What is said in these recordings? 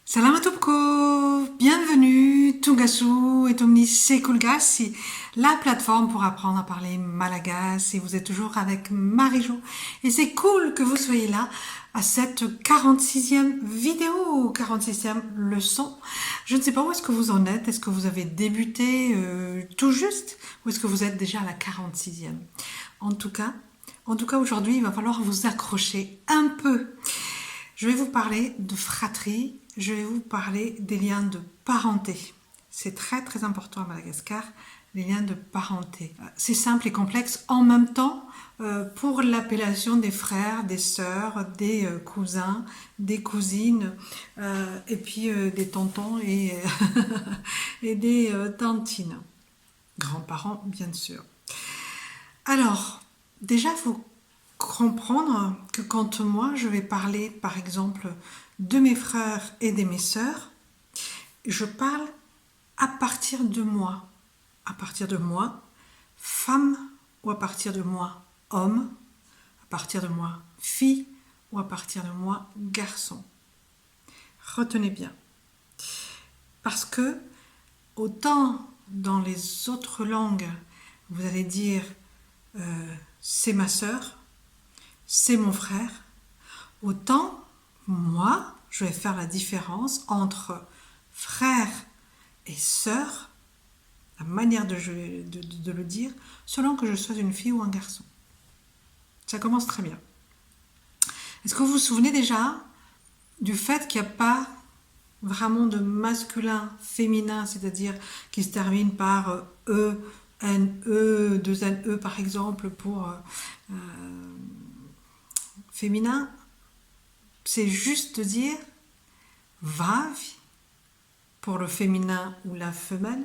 Salam Topko, bienvenue, Tungasu et Tumni Sekulgasi, la plateforme pour apprendre à parler malagasy. Et vous êtes toujours avec Marie-Jo. Et c'est cool que vous soyez là à cette 46e vidéo, 46e leçon. Je ne sais pas où est-ce que vous en êtes. Est-ce que vous avez débuté tout juste ou est-ce que vous êtes déjà à la 46e? En tout cas, aujourd'hui, il va falloir vous accrocher un peu. Je vais vous parler de fratrie, je vais vous parler des liens de parenté. C'est très très important à Madagascar, les liens de parenté. C'est simple et complexe en même temps pour l'appellation des frères, des sœurs, des cousins, des cousines, et puis des tontons et, et des tantines. Grands-parents, bien sûr. Alors, déjà, il faut comprendre que quand moi je vais parler par exemple de mes frères et de mes sœurs, je parle à partir de moi. À partir de moi, femme, ou à partir de moi, homme, à partir de moi, fille, ou à partir de moi, garçon. Retenez bien. Parce que autant dans les autres langues, vous allez dire c'est ma sœur, c'est mon frère, autant moi, je vais faire la différence entre frère et sœur, la manière de le dire, selon que je sois une fille ou un garçon. Ça commence très bien. Est-ce que vous vous souvenez déjà du fait qu'il n'y a pas vraiment de masculin, féminin, c'est-à-dire qui se termine par E, N, E, 2 N, E par exemple pour féminin? C'est juste de dire vav pour le féminin ou la femelle,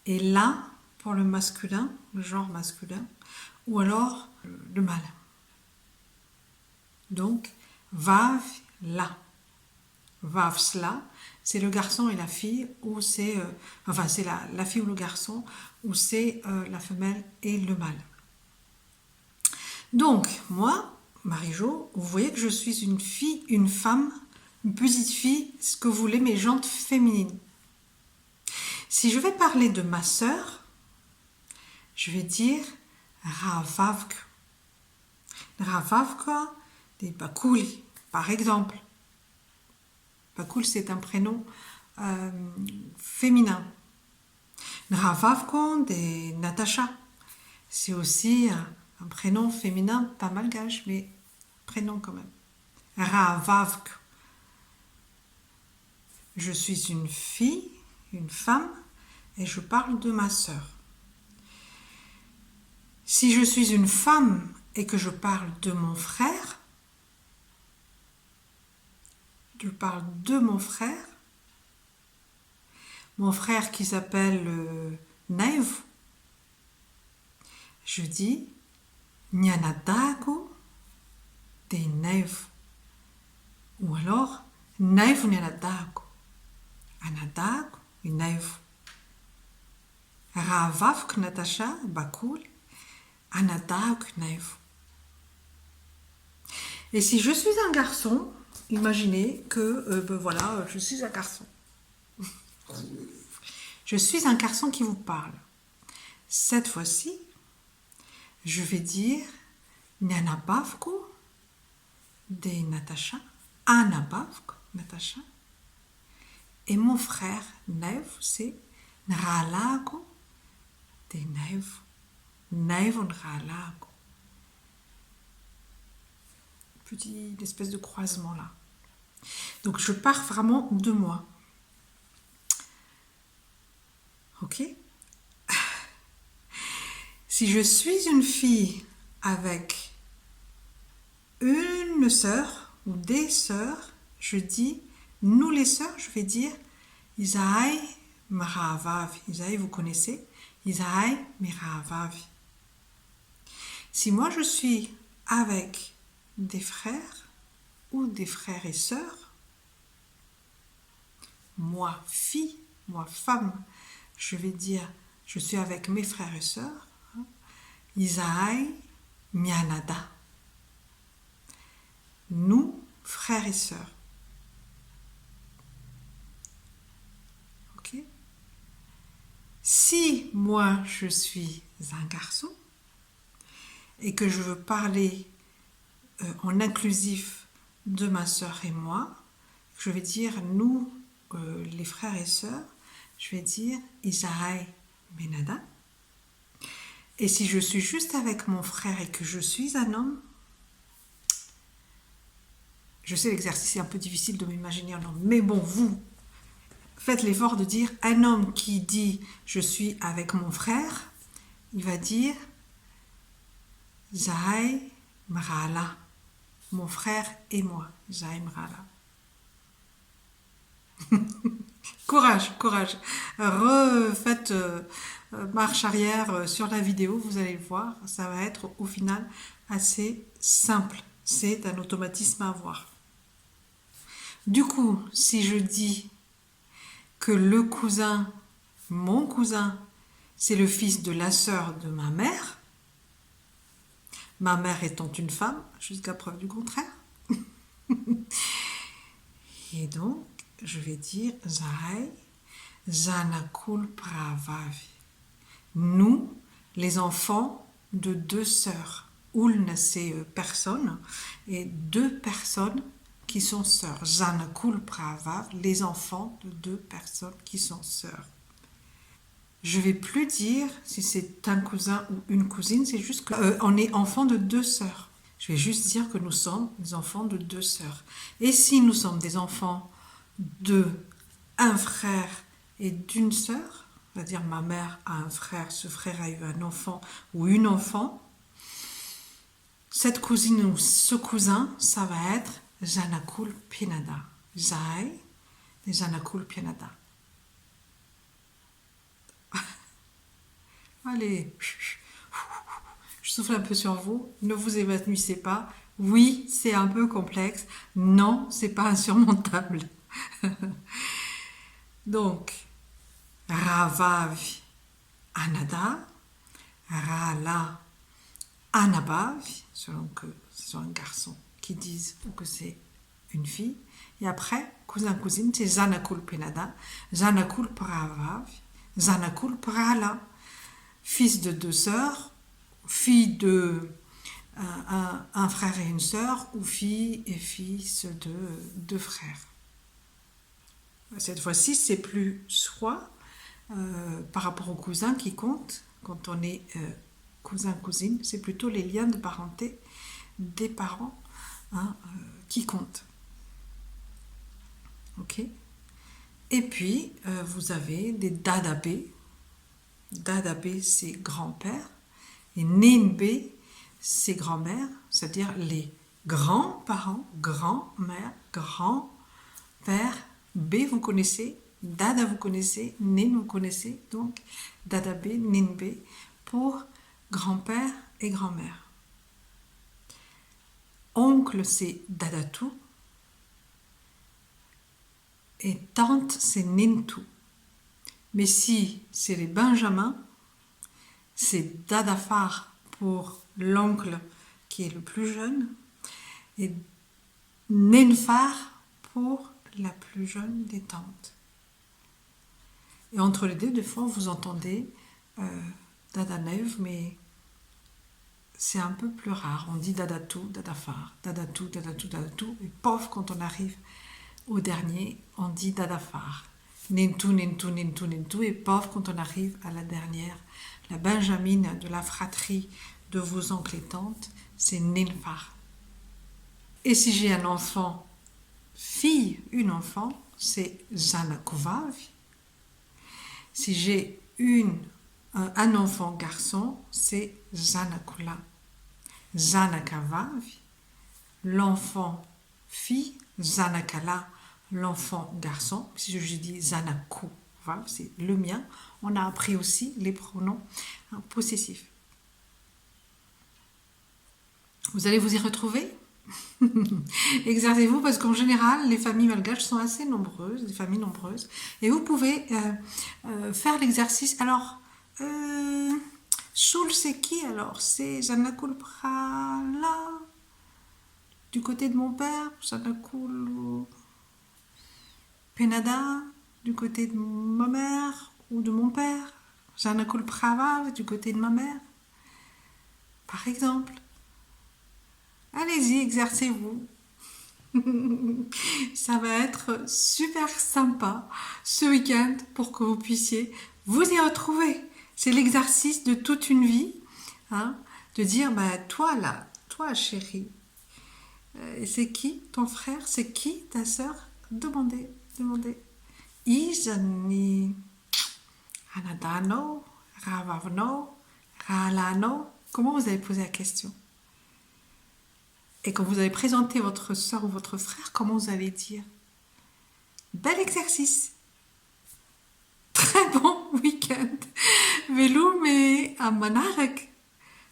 et la pour le masculin, le genre masculin, ou alors le mâle. Donc, vav, la. Vav, cela, c'est le garçon et la fille, ou c'est, c'est la fille ou le garçon, ou c'est la femelle et le mâle. Donc, moi, Marie-Jo, vous voyez que je suis une fille, une femme, une petite fille, ce que vous voulez, mes jantes féminines. Si je vais parler de ma sœur, je vais dire Ravavka. Ravavka des Bakuli, par exemple. Bakul, c'est un prénom féminin. Ravavka des Natacha. C'est aussi un prénom féminin, pas malgache, mais prénom quand même. Ravavka. Je suis une fille, une femme, et je parle de ma sœur. Si je suis une femme et que je parle de mon frère, je parle de mon frère qui s'appelle Naev, je dis Nyanadago de Naev. Ou alors Naev Nyanadago. Anadago et Naev. Ravavk Natasha Bakul. Anadag Naev. Et si je suis un garçon, imaginez que, voilà, je suis un garçon. Je suis un garçon qui vous parle. Cette fois-ci, je vais dire Nyanabavko de Natasha, Anabavko Natasha. Et mon frère Nev, c'est Nralago de Nev. Nev Nralago. Petite espèce de croisement là. Donc je pars vraiment de moi. Ok? Si je suis une fille avec une sœur ou des sœurs, je dis nous les sœurs, je vais dire Isaï Maravavi. Isaï, vous connaissez? Isaï Maravavi. Si moi je suis avec des frères ou des frères et sœurs, moi fille, moi femme, je vais dire je suis avec mes frères et sœurs. Isaï Mianada. Nous, frères et sœurs. Si moi je suis un garçon et que je veux parler en inclusif de ma sœur et moi, je vais dire nous, les frères et sœurs, je vais dire Isaï Benada. Et si je suis juste avec mon frère et que je suis un homme, je sais l'exercice est un peu difficile de m'imaginer un homme, mais bon, vous faites l'effort de dire un homme qui dit je suis avec mon frère, il va dire Zahai Mrala, mon frère et moi, Zahai Mrala. Courage, courage. Refaites marche arrière sur la vidéo, vous allez le voir, ça va être au final assez simple. C'est un automatisme à avoir. Du coup, si je dis que le cousin, mon cousin, c'est le fils de la sœur de ma mère étant une femme, jusqu'à preuve du contraire, et donc je vais dire Zahai Zanakul Pravavi. Nous, les enfants de deux sœurs. Ulna, c'est personne, et deux personnes qui sont sœurs. Zanakul Pravav, les enfants de deux personnes qui sont sœurs. Je vais plus dire si c'est un cousin ou une cousine, c'est juste qu'on est enfant de deux sœurs. Je vais juste dire que nous sommes des enfants de deux sœurs. Et si nous sommes des enfants de un frère et d'une sœur, c'est-à-dire ma mère a un frère, ce frère a eu un enfant ou une enfant, cette cousine ou ce cousin, ça va être Janakul Pianada. Zai et Janakul Pianada. Allez, je souffle un peu sur vous, ne vous évanouissez pas. Oui, c'est un peu complexe. Non, c'est pas insurmontable. Donc, Ravavi Anada, Rala Anabavi, selon que ce soit un garçon qui dise ou que c'est une fille. Et après, cousin-cousine, c'est Zanakul Penada, Zanakul Pravavi, Zanakul Prala, fils de deux sœurs, fille de un frère et une sœur, ou fille et fils de deux frères. Cette fois-ci, c'est plus soit par rapport au cousin qui compte, quand on est cousin-cousine, c'est plutôt les liens de parenté des parents qui comptent. Ok. Et puis, vous avez des dadabé. Dadabé, c'est grand-père. Et nenbé, c'est grand-mère, c'est-à-dire les grands-parents, grand-mère, grand-père. B, vous connaissez. Dada, vous connaissez. Nen, vous connaissez. Donc, dadabé, nenbé, pour grand-père et grand-mère. Oncle, c'est dadatou. Et tante, c'est nentou. Mais si c'est les benjamins, c'est dadafar pour l'oncle qui est le plus jeune et nenfar pour la plus jeune des tantes. Et entre les deux, des fois, vous entendez dadanev, mais c'est un peu plus rare. On dit dadatou, dadafar, dadatou, dadatou, dadatou, et pof, quand on arrive au dernier, on dit dadafar. Nentou, nentou, nentou, nentou, et pof, quand on arrive à la dernière, la benjamine de la fratrie de vos oncles et tantes, c'est nenfar. Et si j'ai un enfant, fille, une enfant, c'est zanakovavi. Si j'ai un enfant garçon, c'est zanakula. Zanakavavi, l'enfant fille, zanakala, l'enfant garçon. Si je dis zanaku, c'est le mien. On a appris aussi les pronoms possessifs. Vous allez vous y retrouver? Exercez-vous parce qu'en général, les familles malgaches sont assez nombreuses, des familles nombreuses. Et vous pouvez faire l'exercice. Alors, Soul, c'est qui alors? C'est Janakul Prala du côté de mon père, Janakul Penada du côté de ma mère ou de mon père. Jana Kulprava du côté de ma mère, par exemple. Allez-y, exercez-vous. Ça va être super sympa ce week-end pour que vous puissiez vous y retrouver. C'est l'exercice de toute une vie, hein, de dire, bah, toi là, toi chérie, c'est qui ton frère, c'est qui ta sœur? Demandez, demandez. Ijani, Anadano, Ravavno, Ralano. Comment vous avez posé la question? Et quand vous avez présenté votre soeur ou votre frère, comment vous allez dire? Bel exercice. Très bon week-end. Veloum et à Manarek.